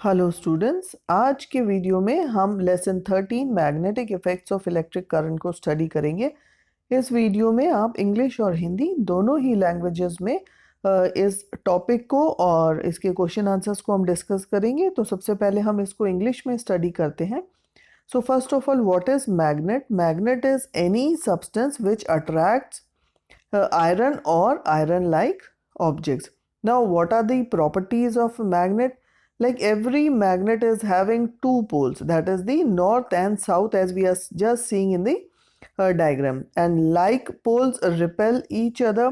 Hello students, आज के video में हम lesson 13 magnetic effects of electric current को स्टडी करेंगे। इस वीडियो में आप इंग्लिश और हिंदी दोनों ही लैंग्वेजेस में इस टॉपिक को और इसके क्वेश्चन आंसर्स को हम डिस्कस करेंगे। तो सबसे पहले हम इसको इंग्लिश में स्टडी करते हैं। So first of all, what is magnet? Magnet is any substance which attracts iron or iron like objects. Now what are the properties of magnet? Like every magnet is having two poles, that is the north and south, as we are just seeing in the diagram, and like poles repel each other,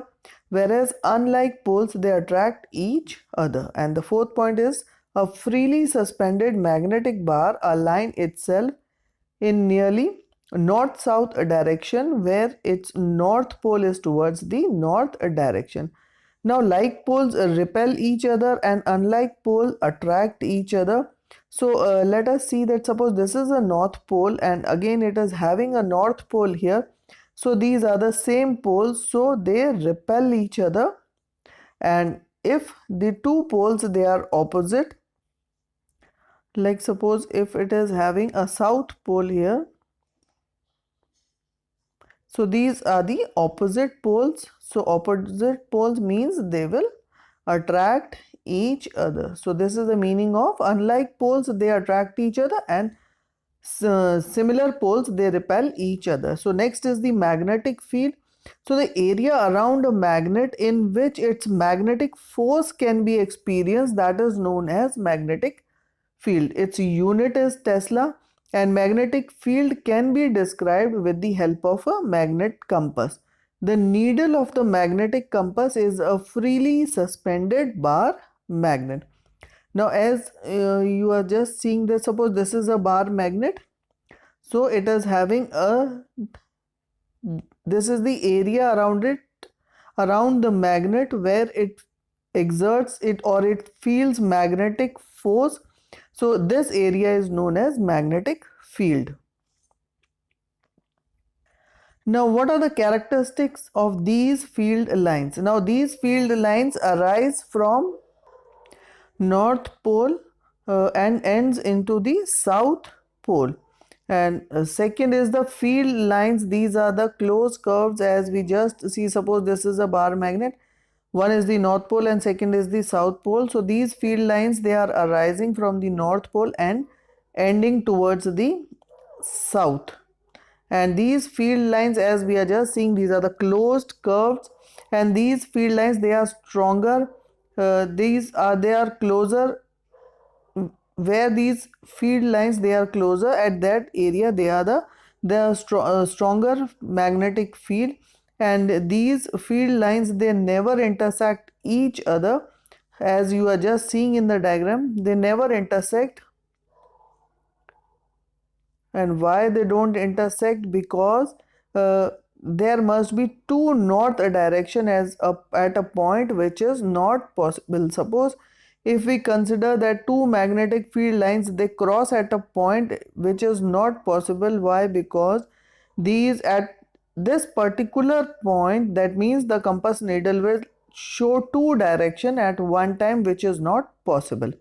whereas unlike poles they attract each other. And the fourth point is a freely suspended magnetic bar align itself in nearly north-south direction where its north pole is towards the north direction. Now like poles repel each other and unlike pole attract each other. So let us see that suppose this is a north pole and again it is having a north pole here. So these are the same poles, so they repel each other, and if the two poles they are opposite, like suppose if it is having a south pole here, so these are the opposite poles. So opposite poles means they will attract each other. So this is the meaning of unlike poles they attract each other and similar poles they repel each other. So next is the magnetic field. So the area around a magnet in which its magnetic force can be experienced, that is known as magnetic field. Its unit is Tesla. And magnetic field can be described with the help of a magnet compass. The needle of the magnetic compass is a freely suspended bar magnet. Now as you are just seeing this, suppose this is a bar magnet. So it is having this is the area around it, around the magnet where it exerts it or it feels magnetic force. So this area is known as magnetic field. Now what are the characteristics of these field lines? Now these field lines arise from north pole and ends into the south pole. And second is the field lines. These are the closed curves, as we just see. Suppose this is a bar magnet. One is the north pole and second is the south pole. So these field lines they are arising from the north pole and ending towards the south. And these field lines, as we are just seeing, these are the closed curves, and these field lines they are stronger. They are closer. Where these field lines they are closer, at that area they are the stronger magnetic field. And these field lines they never intersect each other, as you are just seeing in the diagram. They never intersect. And why they don't intersect? Because there must be two north direction at a point which is not possible. Suppose if we consider that two magnetic field lines they cross at a point which is not possible. Why? Because these at this particular point, that means the compass needle will show two direction at one time, which is not possible.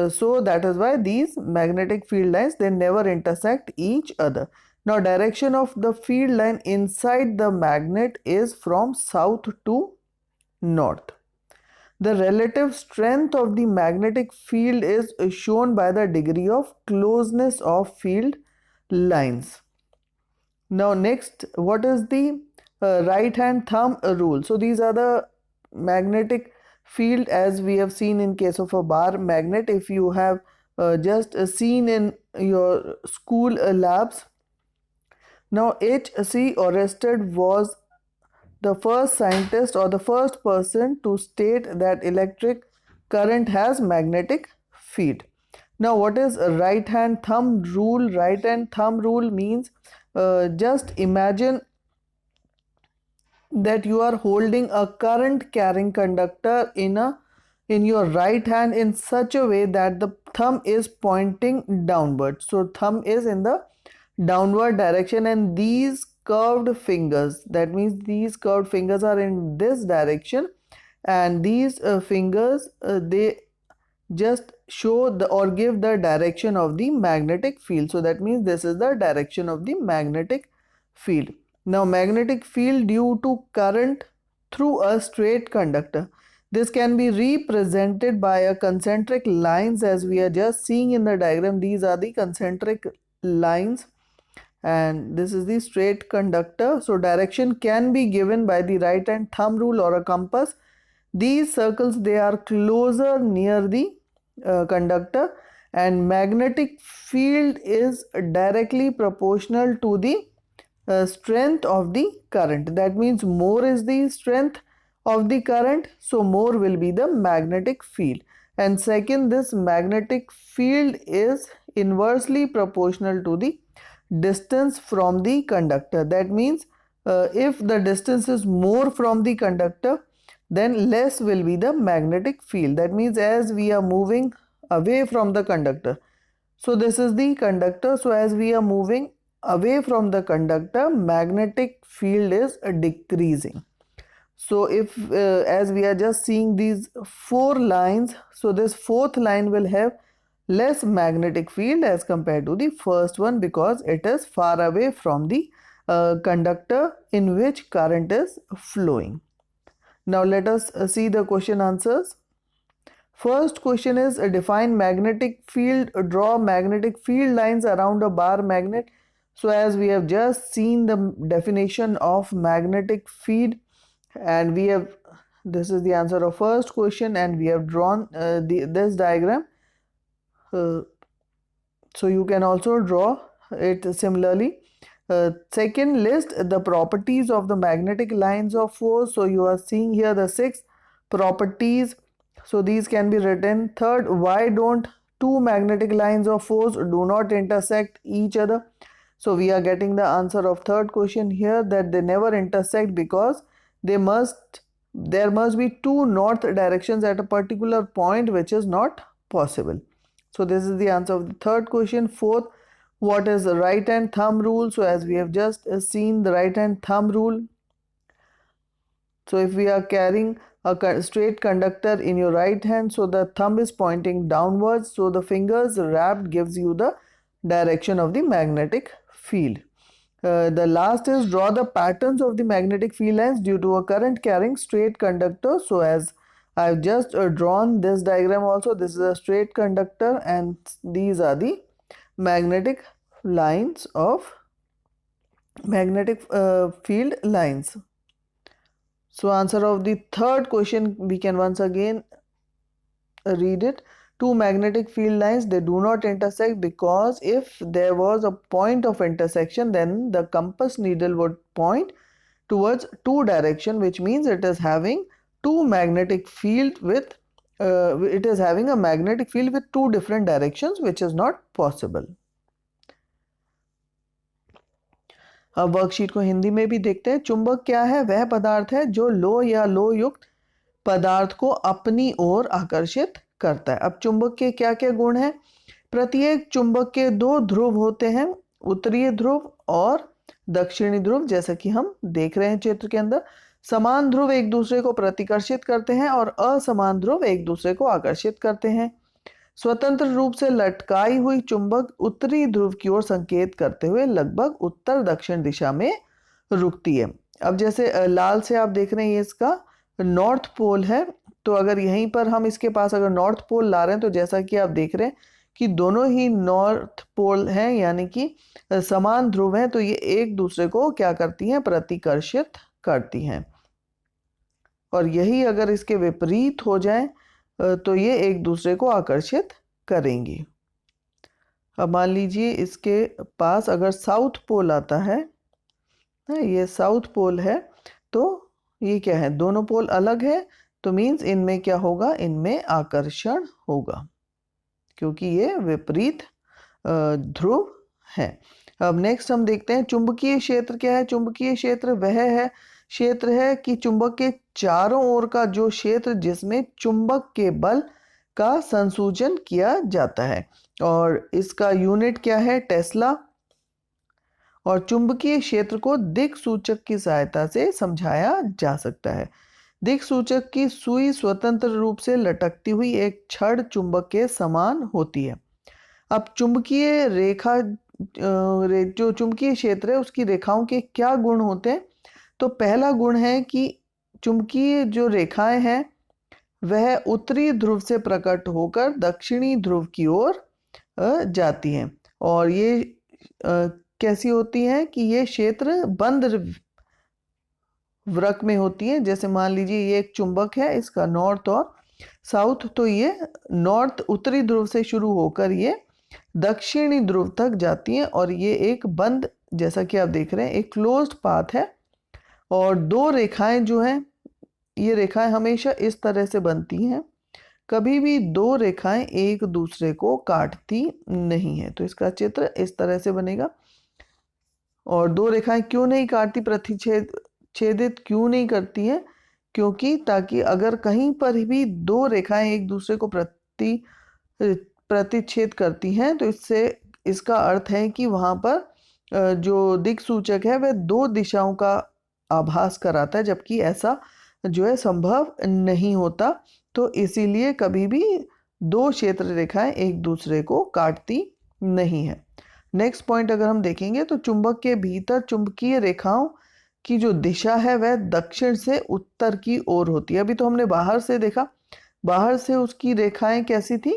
So that is why these magnetic field lines they never intersect each other. Now direction of the field line inside the magnet is from south to north. The relative strength of the magnetic field is shown by the degree of closeness of field lines. Now next, what is the right hand thumb rule? So these are the magnetic field as we have seen in case of a bar magnet. If you have just seen in your school labs. Now H.C. Oersted was the first scientist or the first person to state that electric current has magnetic field. Now what is a right hand thumb rule? Right hand thumb rule means just imagine that you are holding a current carrying conductor in your right hand in such a way that the thumb is pointing downward. So thumb is in the downward direction, and these curved fingers, that means these curved fingers are in this direction, and these fingers they just show the or give the direction of the magnetic field. So that means this is the direction of the magnetic field. Now magnetic field due to current through a straight conductor. This can be represented by a concentric lines as we are just seeing in the diagram. These are the concentric lines and this is the straight conductor. So direction can be given by the right hand thumb rule or a compass. These circles, they are closer near the conductor, and magnetic field is directly proportional to the strength of the current. That means more is the strength of the current, so more will be the magnetic field. And second, this magnetic field is inversely proportional to the distance from the conductor. That means if the distance is more from the conductor, then less will be the magnetic field. That means as we are moving away from the conductor, so this is the conductor, so as we are moving away from the conductor, magnetic field is decreasing. So if as we are just seeing these 4 lines, so this fourth line will have less magnetic field as compared to the first one because it is far away from the conductor in which current is flowing. Now let us see the question answers. First question is define magnetic field, draw magnetic field lines around a bar magnet. So as we have just seen the definition of magnetic field, and we have, this is the answer of first question, and we have drawn this diagram. So you can also draw it similarly. Second, list the properties of the magnetic lines of force. So you are seeing here the 6 properties. So these can be written. Third, why don't two magnetic lines of force do not intersect each other? So we are getting the answer of third question here, that they never intersect because there must be two north directions at a particular point, which is not possible. So this is the answer of the third question. Fourth, what is the right hand thumb rule? So as we have just seen the right hand thumb rule. So if we are carrying a straight conductor in your right hand, so the thumb is pointing downwards, so the fingers wrapped gives you the direction of the magnetic field. The last is draw the patterns of the magnetic field lines due to a current carrying straight conductor. So as I've just drawn this diagram also, this is a straight conductor and these are the magnetic lines of magnetic field lines. So answer of the third question, we can once again read it. Two magnetic field lines, they do not intersect because if there was a point of intersection, then the compass needle would point towards two direction, which means it is having two magnetic field with it is having a magnetic field with two different directions, which is not possible. अब worksheet को हिंदी में भी देखते हैं. चुंबक क्या है? वह पदार्थ है जो लो या लो युक्त पदार्थ को अपनी ओर आकर्षित करता है. अब चुंबक के क्या क्या गुण हैं? प्रत्येक चुंबक के 2 ध्रुव होते हैं, उत्तरीय ध्रुव और दक्षिणी ध्रुव, जैसा कि हम देख रहे हैं चित्र के अंदर. समान ध्रुव एक दूसरे को प्रतिकर्षित करते हैं और असमान ध्रुव एक दूसरे को आकर्षित करते हैं. स्वतंत्र रूप से लटकाई हुई चुंबक उत्तरी ध्रुव की ओर संकेत करते हुए लगभग उत्तर दक्षिण दिशा में रुकती है. अब जैसे लाल से आप देख रहे हैं ये इसका नॉर्थ पोल है, तो अगर यहीं पर हम इसके पास अगर नॉर्थ पोल ला रहे हैं, तो जैसा कि आप देख रहे हैं कि दोनों ही नॉर्थ पोल हैं, यानी कि समान ध्रुव हैं, तो ये एक दूसरे को क्या करती हैं? प्रतिकर्षित करती हैं. और यही अगर इसके विपरीत हो जाए तो ये एक दूसरे को आकर्षित करेंगी. अब मान लीजिए इसके पास अगर साउथ पोल आता है, ये साउथ पोल है, तो ये क्या है? दोनों पोल अलग है, तो मीन्स इनमें क्या होगा? इनमें आकर्षण होगा, क्योंकि ये विपरीत ध्रुव है. अब नेक्स्ट हम देखते हैं चुंबकीय क्षेत्र क्या है. चुंबकीय क्षेत्र वह क्षेत्र है कि चुंबक के चारों ओर का जो क्षेत्र जिसमें चुंबक के बल का संसूचन किया जाता है, और इसका यूनिट क्या है? टेस्ला. और चुंबकीय क्षेत्र को दिक्सूचक की सहायता से समझाया जा सकता है. दिक्सूचक की सुई स्वतंत्र रूप से लटकती हुई एक छड़ चुंबक के समान होती है। अब चुंबकीय रेखा जो चुंबकीय क्षेत्र है उसकी रेखाओं के क्या गुण होते हैं? तो पहला गुण है कि चुंबकीय जो रेखाएं हैं वह उत्तरी ध्रुव से प्रकट होकर दक्षिणी ध्रुव की ओर जाती हैं, और ये कैसी होती हैं कि ये क्षेत्र बंद वृत्त में होती है। जैसे मान लीजिए ये एक चुंबक है, इसका नॉर्थ और साउथ, तो ये नॉर्थ उत्तरी ध्रुव से शुरू होकर ये दक्षिणी ध्रुव तक जाती हैं, और ये एक बंद, जैसा कि आप देख रहे हैं, एक क्लोज्ड पाथ है। और दो रेखाएं जो हैं, ये रेखाएं हमेशा इस तरह से बनती हैं, कभी भी दो रेखाएं एक दूसरे को काटती नहीं है। तो इसका चित्र इस तरह से बनेगा। और दो रेखाएं क्यों नहीं काटती, छेदित क्यों नहीं करती हैं? क्योंकि ताकि अगर कहीं पर भी दो रेखाएं एक दूसरे को प्रतिच्छेद करती हैं तो इससे इसका अर्थ है कि वहां पर जो दिक्सूचक है वह दो दिशाओं का आभास कराता है, जबकि ऐसा जो है संभव नहीं होता। तो इसीलिए कभी भी दो क्षेत्र रेखाएं एक दूसरे को काटती नहीं है। नेक्स्ट पॉइंट अगर हम देखेंगे तो चुंबक के भीतर चुंबकीय रेखाओं की जो दिशा है वह दक्षिण से उत्तर की ओर होती है। अभी तो हमने बाहर से देखा, बाहर से उसकी रेखाएं कैसी थी,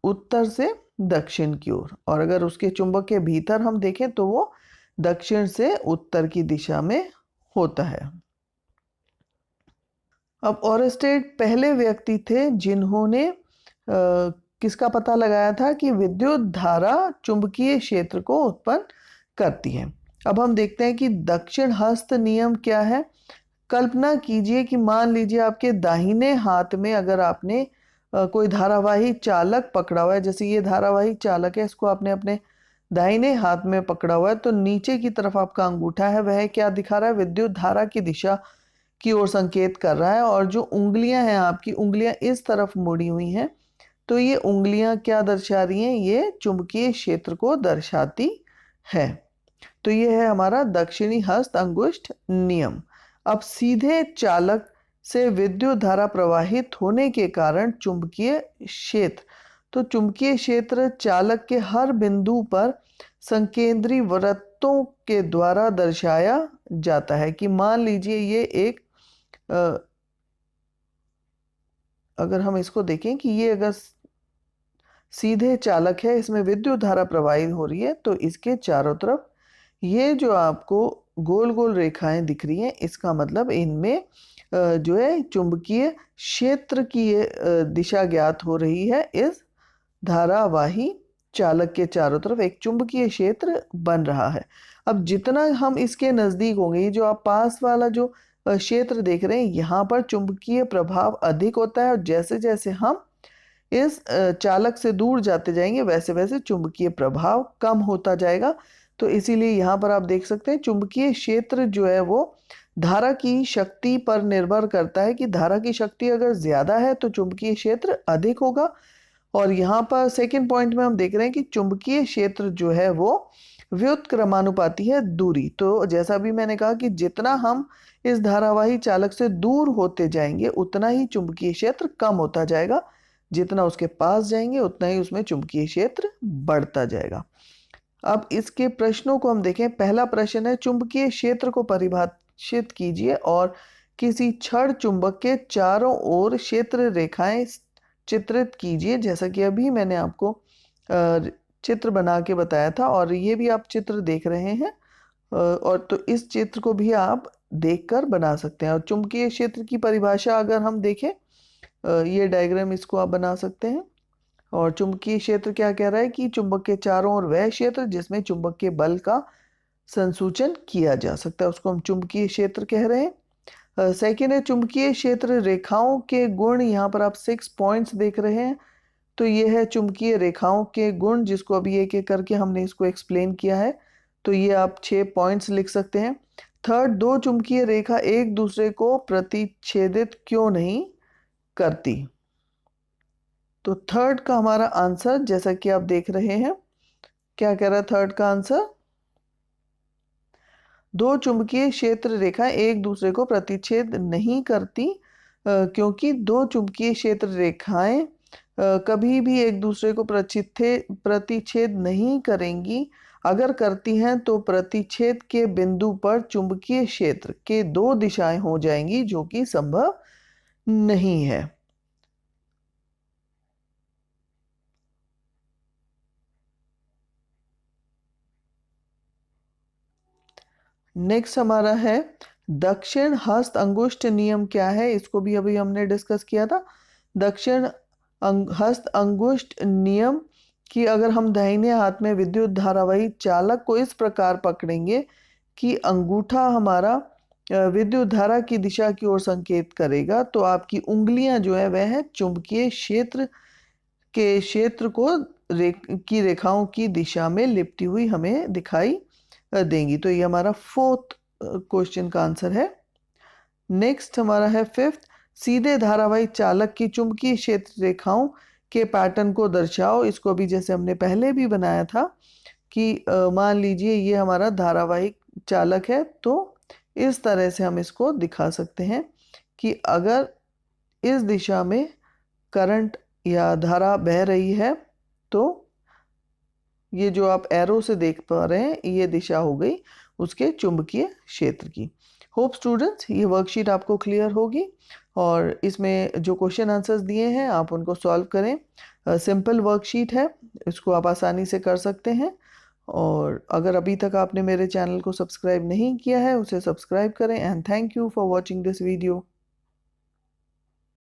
उत्तर से दक्षिण की ओर, और अगर उसके चुंबक के भीतर हम देखें तो वो दक्षिण से उत्तर की दिशा में होता है। अब ओरस्टेड पहले व्यक्ति थे जिन्होंने किसका पता लगाया था कि विद्युत धारा चुंबकीय क्षेत्र को उत्पन्न करती है। अब हम देखते हैं कि दक्षिण हस्त नियम क्या है। कल्पना कीजिए कि मान लीजिए आपके दाहिने हाथ में अगर आपने कोई धारावाही चालक पकड़ा हुआ है, जैसे ये धारावाही चालक है, इसको आपने अपने दाहिने हाथ में पकड़ा हुआ है, तो नीचे की तरफ आपका अंगूठा है वह क्या दिखा रहा है, विद्युत धारा की दिशा की ओर संकेत कर रहा है। और जो उंगलियां हैं, आपकी उंगलियां इस तरफ मुड़ी हुई हैं, तो ये उंगलियां क्या दर्शा रही हैं, ये चुंबकीय क्षेत्र को दर्शाती है। तो ये है हमारा दक्षिणी हस्त अंगुष्ठ नियम। अब सीधे चालक से विद्युत धारा प्रवाहित होने के कारण चुंबकीय क्षेत्र, तो चुंबकीय क्षेत्र चालक के हर बिंदु पर संकेंद्री वृत्तों के द्वारा दर्शाया जाता है। कि मान लीजिए ये एक अगर हम इसको देखें कि ये अगर सीधे चालक है, इसमें विद्युत धारा प्रवाहित हो रही है, तो इसके चारों तरफ ये जो आपको गोल गोल रेखाएं दिख रही हैं, इसका मतलब इनमें जो है चुंबकीय क्षेत्र की दिशा ज्ञात हो रही है। इस धारावाही चालक के चारों तरफ एक चुंबकीय क्षेत्र बन रहा है। अब जितना हम इसके नजदीक होंगे, ये जो आप पास वाला जो क्षेत्र देख रहे हैं, यहाँ पर चुंबकीय प्रभाव अधिक होता है, और जैसे जैसे हम इस चालक से दूर जाते जाएंगे वैसे वैसे चुंबकीय प्रभाव कम होता जाएगा। तो इसीलिए यहाँ पर आप देख सकते हैं चुंबकीय क्षेत्र जो है वो धारा की शक्ति पर निर्भर करता है, कि धारा की शक्ति अगर ज्यादा है तो चुंबकीय क्षेत्र अधिक होगा। और यहाँ पर सेकंड पॉइंट में हम देख रहे हैं कि चुंबकीय क्षेत्र जो है वो व्युत्क्रमानुपाती है दूरी। तो जैसा भी मैंने कहा कि जितना हम इस धारावाही चालक से दूर होते जाएंगे उतना ही चुंबकीय क्षेत्र कम होता जाएगा, जितना उसके पास जाएंगे उतना ही उसमें चुंबकीय क्षेत्र बढ़ता जाएगा। अब इसके प्रश्नों को हम देखें। पहला प्रश्न है, चुंबकीय क्षेत्र को परिभाषित कीजिए और किसी छड़ चुंबक के चारों ओर क्षेत्र रेखाएं चित्रित कीजिए। जैसा कि अभी मैंने आपको चित्र बना के बताया था, और ये भी आप चित्र देख रहे हैं, और तो इस चित्र को भी आप देखकर बना सकते हैं। और चुंबकीय क्षेत्र की परिभाषा अगर हम देखें, ये डायग्राम इसको आप बना सकते हैं। और चुंबकीय क्षेत्र क्या कह रहा है कि चुंबक के चारों ओर वह क्षेत्र जिसमें चुंबक के बल का संसूचन किया जा सकता है, उसको हम चुंबकीय क्षेत्र कह रहे हैं। सेकेंड है, चुंबकीय क्षेत्र रेखाओं के गुण। यहाँ पर आप 6 पॉइंट्स देख रहे हैं, तो ये है चुंबकीय रेखाओं के गुण, जिसको अभी एक एक करके हमने इसको एक्सप्लेन किया है। तो ये आप 6 पॉइंट्स लिख सकते हैं। थर्ड, दो चुंबकीय रेखा एक दूसरे को प्रतिच्छेदित क्यों नहीं करती। तो थर्ड का हमारा आंसर जैसा कि आप देख रहे हैं, क्या कह रहा है थर्ड का आंसर, दो चुंबकीय क्षेत्र रेखा एक दूसरे को प्रतिच्छेद नहीं करती, क्योंकि दो चुंबकीय क्षेत्र रेखाएं कभी भी एक दूसरे को प्रतिच्छेद नहीं करेंगी। अगर करती हैं तो प्रतिच्छेद के बिंदु पर चुंबकीय क्षेत्र के दो दिशाएं हो जाएंगी, जो कि संभव नहीं है। नेक्स्ट हमारा है दक्षिण हस्त अंगुष्ठ नियम क्या है, इसको भी अभी हमने डिस्कस किया था। दक्षिण हस्त अंगुष्ठ नियम कि अगर हम दाहिने हाथ में विद्युत धारावाही चालक को इस प्रकार पकड़ेंगे कि अंगूठा हमारा विद्युत धारा की दिशा की ओर संकेत करेगा, तो आपकी उंगलियां जो है वह चुंबकीय क्षेत्र के क्षेत्र को की रेखाओं की दिशा में लिपटी हुई हमें दिखाई देंगी। तो ये हमारा फोर्थ क्वेश्चन का आंसर है। नेक्स्ट हमारा है फिफ्थ, सीधे धारावाही चालक की चुंबकीय क्षेत्र रेखाओं के पैटर्न को दर्शाओ। इसको भी जैसे हमने पहले भी बनाया था कि मान लीजिए ये हमारा धारावाहिक चालक है, तो इस तरह से हम इसको दिखा सकते हैं कि अगर इस दिशा में करंट या धारा बह रही है तो ये जो आप एरो से देख पा रहे हैं ये दिशा हो गई उसके चुंबकीय क्षेत्र की। होप स्टूडेंट्स ये वर्कशीट आपको क्लियर होगी और इसमें जो क्वेश्चन आंसर्स दिए हैं आप उनको सॉल्व करें। सिंपल वर्कशीट है, इसको आप आसानी से कर सकते हैं। और अगर अभी तक आपने मेरे चैनल को सब्सक्राइब नहीं किया है उसे सब्सक्राइब करें। And thank you for watching this video.